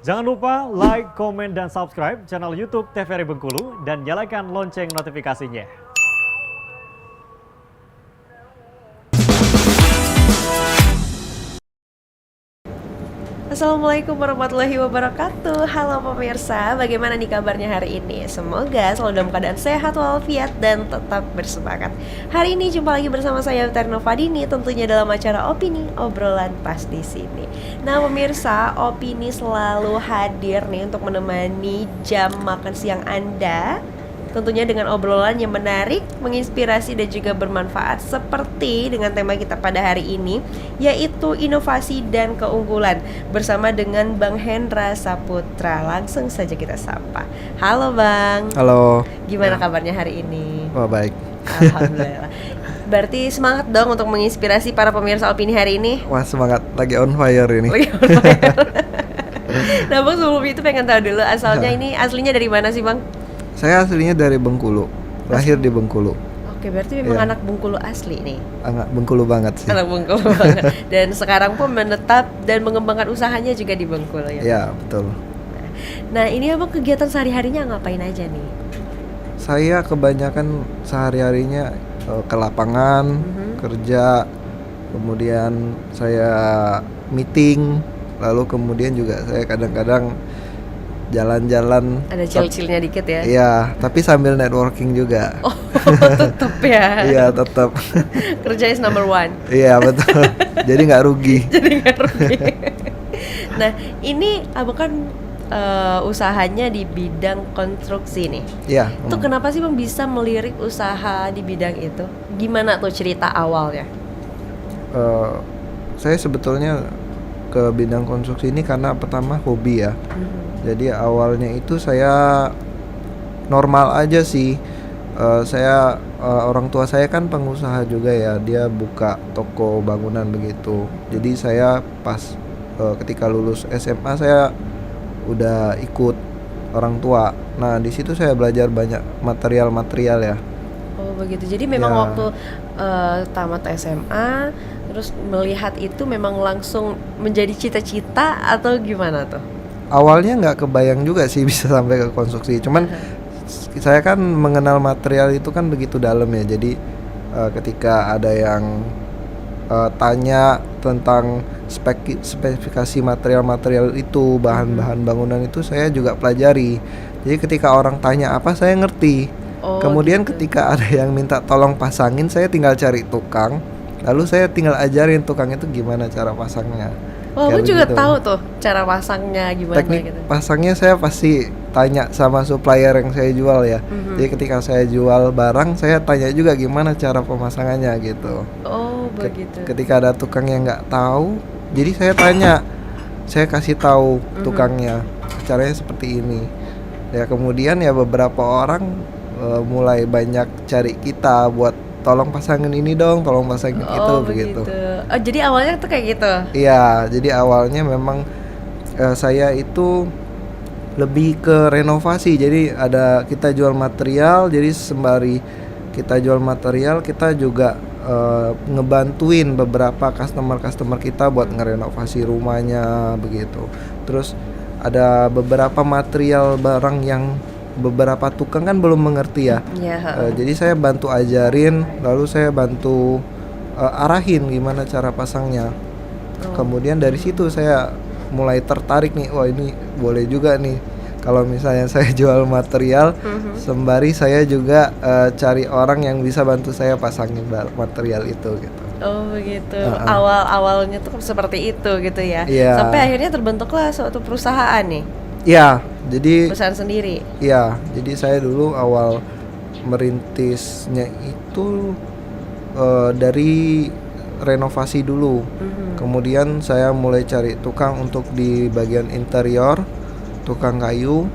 Jangan lupa like, komen, dan subscribe channel YouTube TVRI Bengkulu dan nyalakan lonceng notifikasinya. Assalamualaikum warahmatullahi wabarakatuh. Halo pemirsa, bagaimana nih kabarnya hari ini? Semoga selalu dalam keadaan sehat walafiat dan tetap bersemangat. Hari ini jumpa lagi bersama saya Terno Fadini, tentunya dalam acara Opini Obrolan Pas di sini. Nah pemirsa, Opini selalu hadir nih untuk menemani jam makan siang Anda. Tentunya dengan obrolan yang menarik, menginspirasi dan juga bermanfaat seperti dengan tema kita pada hari ini, yaitu inovasi dan keunggulan bersama dengan Bang Hendra Saputra. Langsung saja kita sapa. Halo Bang. Halo. Gimana kabarnya hari ini? Wah, baik. Alhamdulillah. Berarti semangat dong untuk menginspirasi para pemirsa Opini hari ini. Wah, semangat, lagi on fire ini. Lagi on fire. Nah Bang, sebelum itu pengen tahu dulu asalnya ini aslinya dari mana sih Bang? Saya aslinya dari Bengkulu, lahir di Bengkulu. Oke, berarti memang anak Bengkulu asli nih. Anak Bengkulu banget sih. Anak Bengkulu banget. Dan sekarang pun menetap dan mengembangkan usahanya juga di Bengkulu ya. Ya, betul. Nah, ini Abang kegiatan sehari-harinya ngapain aja nih? Saya kebanyakan sehari-harinya ke lapangan, kerja, kemudian saya meeting, lalu kemudian juga saya kadang-kadang jalan-jalan. Ada chill-chillnya dikit ya? Iya, tapi sambil networking juga. Oh, tetep ya? Iya, tetap. Kerja is number one. Iya, betul. Jadi nggak rugi. Jadi nggak rugi. Nah, ini Abang kan usahanya di bidang konstruksi nih. Iya. Itu kenapa sih Bang bisa melirik usaha di bidang itu? Gimana tuh cerita awalnya? Saya sebetulnya ke bidang konstruksi ini karena pertama hobi ya. Jadi awalnya itu saya normal aja sih. Saya orang tua saya kan pengusaha juga ya. Dia buka toko bangunan begitu. Jadi saya pas ketika lulus SMA saya udah ikut orang tua. Nah di situ saya belajar banyak material-material ya. Oh begitu. Jadi memang Ya. waktu tamat SMA terus melihat itu memang langsung menjadi cita-cita atau gimana tuh? Awalnya nggak kebayang juga sih bisa sampai ke konstruksi. Cuman saya kan mengenal material itu kan begitu dalam ya. Jadi ketika ada yang tanya tentang spesifikasi material-material itu, bahan-bahan bangunan itu saya juga pelajari. Jadi ketika orang tanya apa saya ngerti. Oh, Kemudian gitu. ketika ada yang minta tolong pasangin, saya tinggal cari tukang. Lalu saya tinggal ajarin tukang itu gimana cara pasangnya. Oh, Kayak aku juga begitu. tahu tuh cara pasangnya gimana Teknik gitu. pasangnya saya pasti tanya sama supplier yang saya jual ya. Jadi ketika saya jual barang, saya tanya juga gimana cara pemasangannya gitu. Oh, begitu. Ketika ada tukang yang nggak tahu, jadi saya tanya, saya kasih tahu tukangnya caranya seperti ini. Ya kemudian ya beberapa orang mulai banyak cari kita buat tolong pasangin ini dong, tolong pasangin itu begitu. Oh, jadi awalnya tuh kayak gitu. Iya, jadi awalnya memang saya itu lebih ke renovasi. Jadi ada kita jual material, jadi sembari kita jual material, kita juga ngebantuin beberapa customer kita buat ngerenovasi rumahnya begitu. Terus ada beberapa material barang yang beberapa tukang kan belum mengerti ya. Iya. Jadi saya bantu ajarin, lalu saya bantu arahin gimana cara pasangnya. Kemudian dari situ saya mulai tertarik nih, wah ini boleh juga nih. Kalau misalnya saya jual material, sembari saya juga cari orang yang bisa bantu saya pasangin material itu gitu. Oh begitu. Awal-awalnya tuh seperti itu gitu ya. Iya. Sampai akhirnya terbentuklah suatu perusahaan nih. Iya, jadi Perusahaan sendiri. iya, jadi saya dulu awal merintisnya itu dari renovasi dulu. Kemudian saya mulai cari tukang untuk di bagian interior, tukang kayu.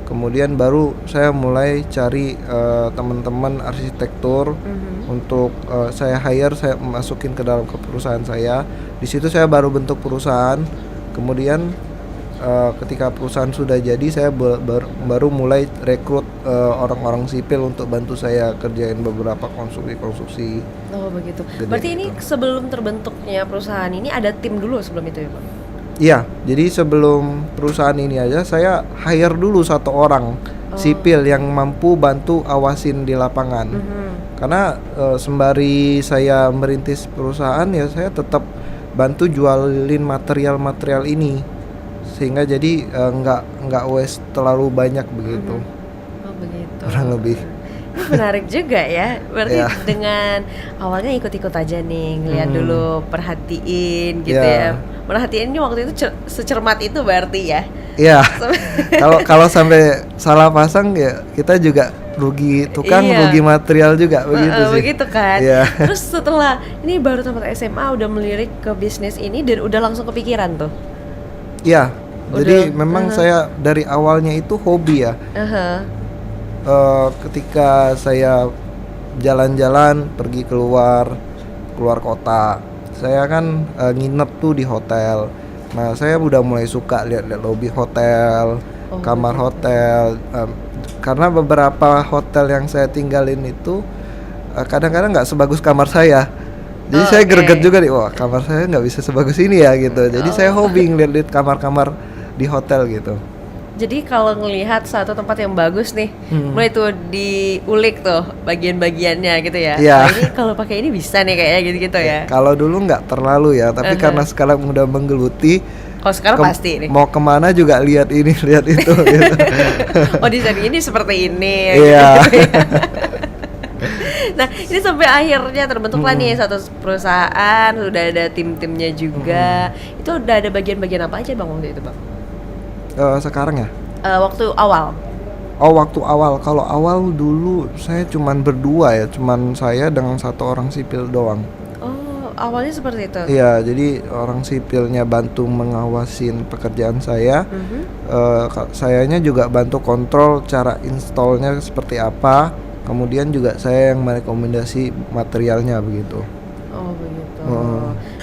Kemudian baru saya mulai cari teman-teman arsitektur untuk saya hire, saya masukin ke dalam ke perusahaan saya. Di situ saya baru bentuk perusahaan. Kemudian ketika perusahaan sudah jadi, saya baru mulai rekrut orang-orang sipil untuk bantu saya kerjain beberapa konstruksi. Oh begitu. Gede Berarti ini gitu. sebelum terbentuknya perusahaan ini ada tim dulu sebelum itu ya Bang? Iya, jadi sebelum perusahaan ini aja saya hire dulu satu orang sipil yang mampu bantu awasin di lapangan. Karena sembari saya merintis perusahaan ya saya tetap bantu jualin material-material ini sehingga jadi nggak waste terlalu banyak begitu. Oh begitu. Kurang lebih. Ini menarik juga ya. Berarti Iya. dengan awalnya ikut-ikut aja nih, ngeliat dulu, perhatiin gitu Iya. ya. Perhatiin ini waktu itu secermat itu berarti ya. Iya. Kalau sampai salah pasang ya kita juga rugi tukang, Iya. rugi material juga begitu sih. Begitu kan. Iya. Terus setelah ini baru tamat SMA udah melirik ke bisnis ini dan udah langsung kepikiran tuh. Iya. Jadi Udah, memang saya dari awalnya itu hobi ya. Aha. Ketika saya jalan-jalan pergi keluar kota, saya kan nginep tuh di hotel. Nah saya udah mulai suka lihat-lihat lobi hotel, kamar hotel, karena beberapa hotel yang saya tinggalin itu kadang-kadang nggak sebagus kamar saya. Jadi saya greget juga nih, wah kamar saya nggak bisa sebagus ini ya gitu. Jadi saya hobi ngeliat-liat kamar-kamar di hotel gitu. Jadi kalau ngelihat satu tempat yang bagus nih, mulai tuh diulik tuh bagian-bagiannya gitu ya. Iya. Nah, ini kalau pakai ini bisa nih kayaknya gitu-gitu ya. Kalau dulu nggak terlalu ya, tapi karena sekarang udah menggeluti, Kalau sekarang pasti nih. mau kemana juga lihat ini, lihat itu. Gitu. Oh desain ini seperti ini. Iya. Gitu ya. Nah ini sampai akhirnya terbentuklah nih satu perusahaan, udah ada tim-timnya juga. Itu udah ada bagian-bagian apa aja bang waktu itu bang? Sekarang ya? Waktu awal. Oh waktu awal, kalau awal dulu saya cuman berdua ya, cuman saya dengan satu orang sipil doang. Oh awalnya seperti itu. Iya, jadi orang sipilnya bantu mengawasin pekerjaan saya. Sayanya juga bantu kontrol cara installnya seperti apa. Kemudian juga saya yang merekomendasi materialnya begitu. Oh begitu.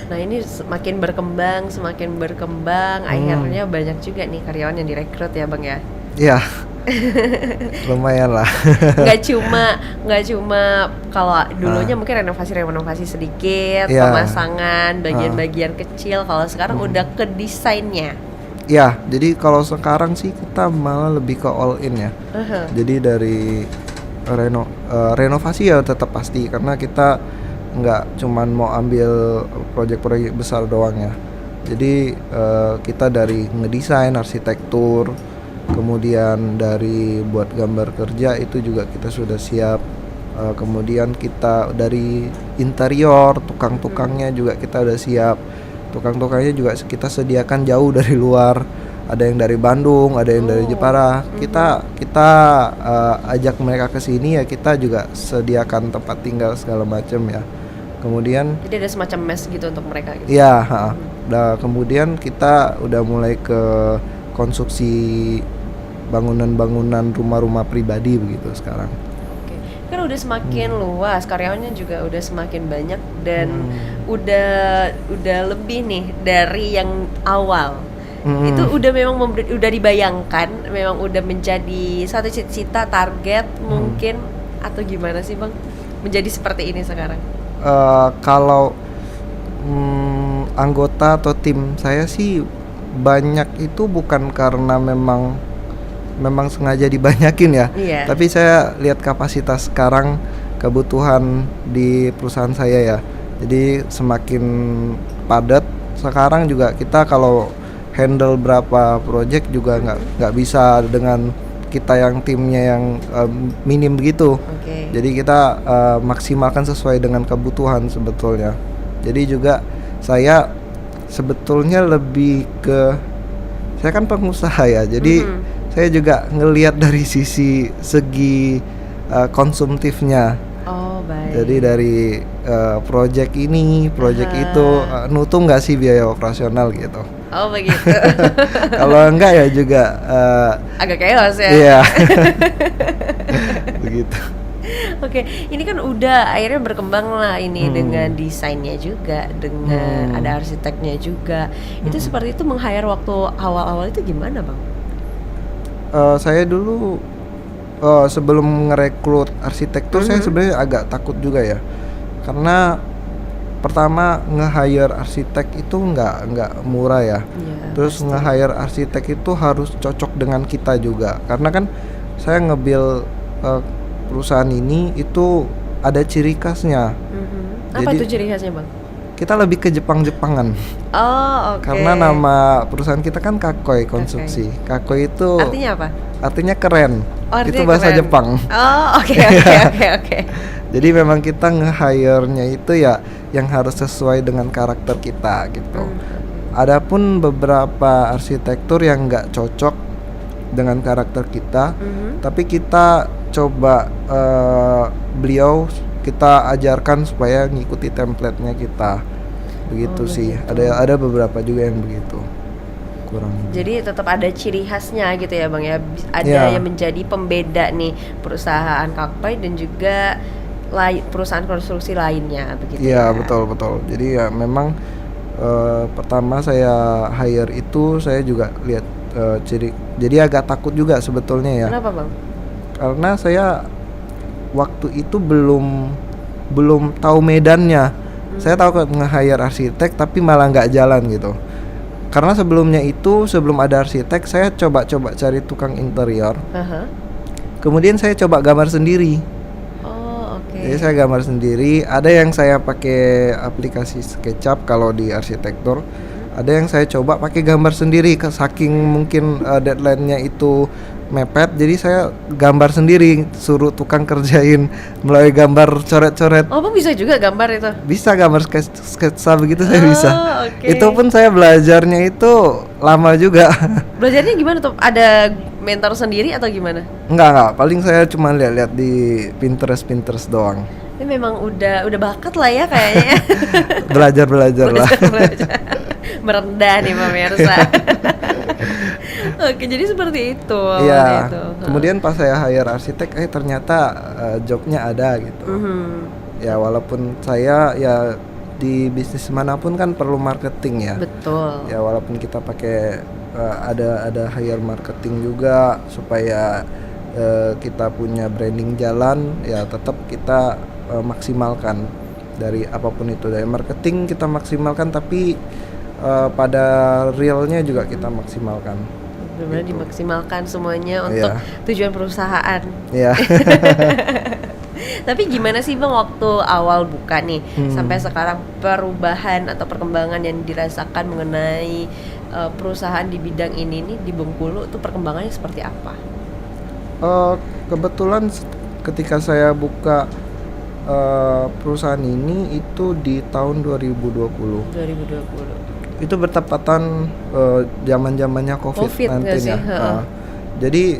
Nah ini semakin berkembang, akhirnya banyak juga nih karyawan yang direkrut ya bang ya. Iya. Lumayan lah. Nggak cuma kalau dulunya mungkin renovasi sedikit, Iya. pemasangan bagian-bagian kecil. Kalau sekarang udah ke desainnya. Ya, jadi kalau sekarang sih kita malah lebih ke all in ya. Jadi dari renovasi ya tetap pasti karena kita nggak cuman mau ambil proyek-proyek besar doang ya. Jadi kita dari ngedesain arsitektur, kemudian dari buat gambar kerja itu juga kita sudah siap. Kemudian kita dari interior, tukang-tukangnya juga kita udah siap. Tukang-tukangnya juga kita sediakan jauh dari luar. Ada yang dari Bandung, ada yang dari Jepara. Kita ajak mereka ke sini ya, kita juga sediakan tempat tinggal segala macam ya. Kemudian Jadi ada semacam mes gitu untuk mereka gitu. ya, nah, kemudian kita udah mulai ke konstruksi bangunan-bangunan rumah-rumah pribadi begitu sekarang. Oke. Kan udah semakin luas, karyawannya juga udah semakin banyak dan udah lebih nih dari yang awal. Itu udah memang udah dibayangkan, memang udah menjadi satu cita-cita, target mungkin atau gimana sih bang menjadi seperti ini sekarang? Kalau anggota atau tim saya sih banyak itu bukan karena memang sengaja dibanyakin ya. Iya. Tapi saya lihat kapasitas sekarang, kebutuhan di perusahaan saya ya. Jadi semakin padat. Sekarang juga kita kalau handle berapa project juga nggak bisa dengan kita yang timnya yang minim begitu. Oke. Jadi kita maksimalkan sesuai dengan kebutuhan sebetulnya. Jadi juga saya sebetulnya lebih ke, saya kan pengusaha ya. Jadi saya juga ngelihat dari segi konsumtifnya. Oh baik. Jadi dari project ini, project itu nutup nggak sih biaya operasional gitu. Oh begitu. Kalau enggak ya juga Agak chaos ya. iya. Begitu. Oke, ini kan udah akhirnya berkembang lah ini dengan desainnya juga, dengan ada arsiteknya juga. Itu seperti itu meng-hire waktu awal-awal itu gimana bang? Saya dulu sebelum ngerekrut arsitektur saya sebenarnya agak takut juga ya, karena pertama nge-hire arsitek itu nggak murah ya. Terus pasti. nge-hire arsitek itu harus cocok dengan kita juga, karena kan saya nge-build perusahaan ini itu ada ciri khasnya. Apa Jadi- tuh ciri khasnya bang? Kita lebih ke Jepang-Jepangan. Oh oke. Karena nama perusahaan kita kan Kakoi Konstruksi. Kakoi itu Artinya apa? artinya keren. Oh, artinya Itu bahasa keren. Jepang. Oh oke oke. Jadi memang kita nge-hire-nya itu ya yang harus sesuai dengan karakter kita gitu. Adapun beberapa arsitektur yang nggak cocok dengan karakter kita, tapi kita coba beliau kita ajarkan supaya ngikuti template-nya kita. Begitu sih. Ada beberapa juga yang begitu. Kurang. Jadi tetap ada ciri khasnya gitu ya bang ya. Ada Ya. yang menjadi pembeda nih perusahaan Kakoi dan juga perusahaan konstruksi lainnya begitu. Iya, ya. betul. Jadi ya memang pertama saya hire itu saya juga lihat ciri. Jadi agak takut juga sebetulnya ya. Kenapa bang? Karena saya waktu itu belum tahu medannya. Saya tahu nge-hire arsitek tapi malah nggak jalan gitu. Karena sebelumnya itu sebelum ada arsitek saya coba-coba cari tukang interior. Kemudian saya coba gambar sendiri. Oh oke. Jadi saya gambar sendiri. Ada yang saya pakai aplikasi SketchUp kalau di arsitektur. Ada yang saya coba pakai gambar sendiri. Saking mungkin deadline-nya itu mepet, jadi saya gambar sendiri, suruh tukang kerjain melalui gambar coret-coret. Oh bang bisa juga gambar itu? Bisa gambar sketsa begitu saya bisa. Oke. Itu pun saya belajarnya itu lama juga. Belajarnya gimana tuh? Ada mentor sendiri atau gimana? Enggak, paling saya cuma lihat-lihat di Pinterest doang. Ini memang udah bakat lah ya kayaknya. Belajar lah. Belajar. Merendah nih pemirsa. Oke, jadi seperti itu. Iya. Gitu. Kemudian pas saya hire arsitek, ternyata jobnya ada gitu. Ya walaupun saya ya di bisnis manapun kan perlu marketing ya. Betul. Ya walaupun kita pakai ada hire marketing juga supaya kita punya branding jalan, ya tetap kita maksimalkan dari apapun itu. Dari marketing kita maksimalkan, tapi pada realnya juga kita maksimalkan. Benar-benar Gitu. dimaksimalkan semuanya untuk tujuan perusahaan. Iya. Tapi gimana sih bang waktu awal buka nih sampai sekarang perubahan atau perkembangan yang dirasakan mengenai perusahaan di bidang ini nih di Bengkulu tuh perkembangannya seperti apa? Kebetulan ketika saya buka perusahaan ini itu di tahun 2020. 2020. Itu bertepatan zaman-zamannya COVID-19 nggak sih? ya. Jadi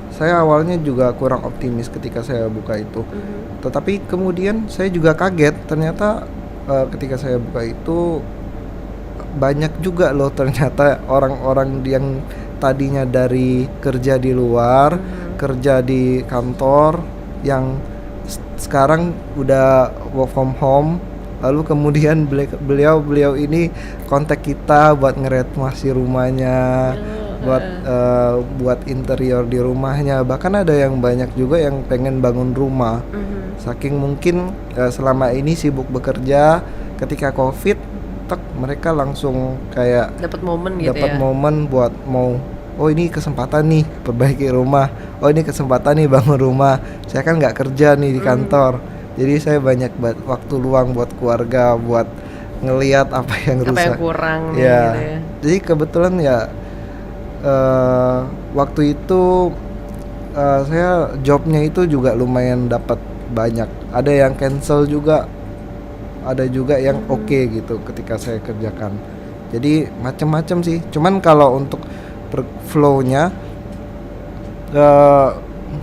saya awalnya juga kurang optimis ketika saya buka itu. Tetapi kemudian saya juga kaget, ternyata ketika saya buka itu banyak juga loh ternyata orang-orang yang tadinya dari kerja di luar, kerja di kantor yang sekarang udah work from home. Lalu kemudian beliau ini kontak kita buat ngerenovasi rumahnya, buat interior di rumahnya. Bahkan ada yang banyak juga yang pengen bangun rumah. Saking mungkin selama ini sibuk bekerja, ketika COVID, mereka langsung kayak Dapat momen gitu ya. momen buat oh ini kesempatan nih perbaiki rumah. Oh ini kesempatan nih bangun rumah. Saya kan nggak kerja nih di kantor. Jadi saya banyak waktu luang buat keluarga, buat ngelihat apa yang rusak. Apa yang kurang nih, Ya. gitu ya. Jadi kebetulan ya waktu itu saya jobnya itu juga lumayan dapat banyak. Ada yang cancel juga, ada juga yang oke gitu ketika saya kerjakan. Jadi macam-macam sih. Cuman kalau untuk flow-nya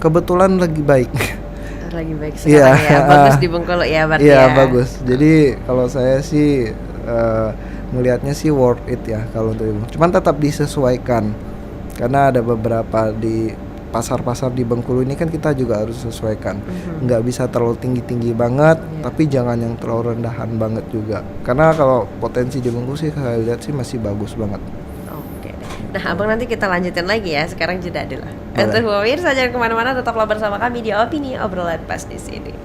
kebetulan lagi baik. Lagi baik sekarang ya. Bagus di Bengkulu ya berarti Iya ya. bagus. Jadi kalau saya sih ngelihatnya sih worth it ya kalau untuk itu. Cuman tetap disesuaikan karena ada beberapa di pasar-pasar di Bengkulu ini kan kita juga harus sesuaikan. Nggak bisa terlalu tinggi-tinggi banget, tapi jangan yang terlalu rendahan banget juga. Karena kalau potensi di Bengkulu sih saya lihat sih masih bagus banget. Oke. Nah abang nanti kita lanjutin lagi ya. Sekarang jeda dulu. Boleh. Untuk pemirsa jangan kemana-mana, tetaplah bersama kami di Opini Obrolan Pas di sini.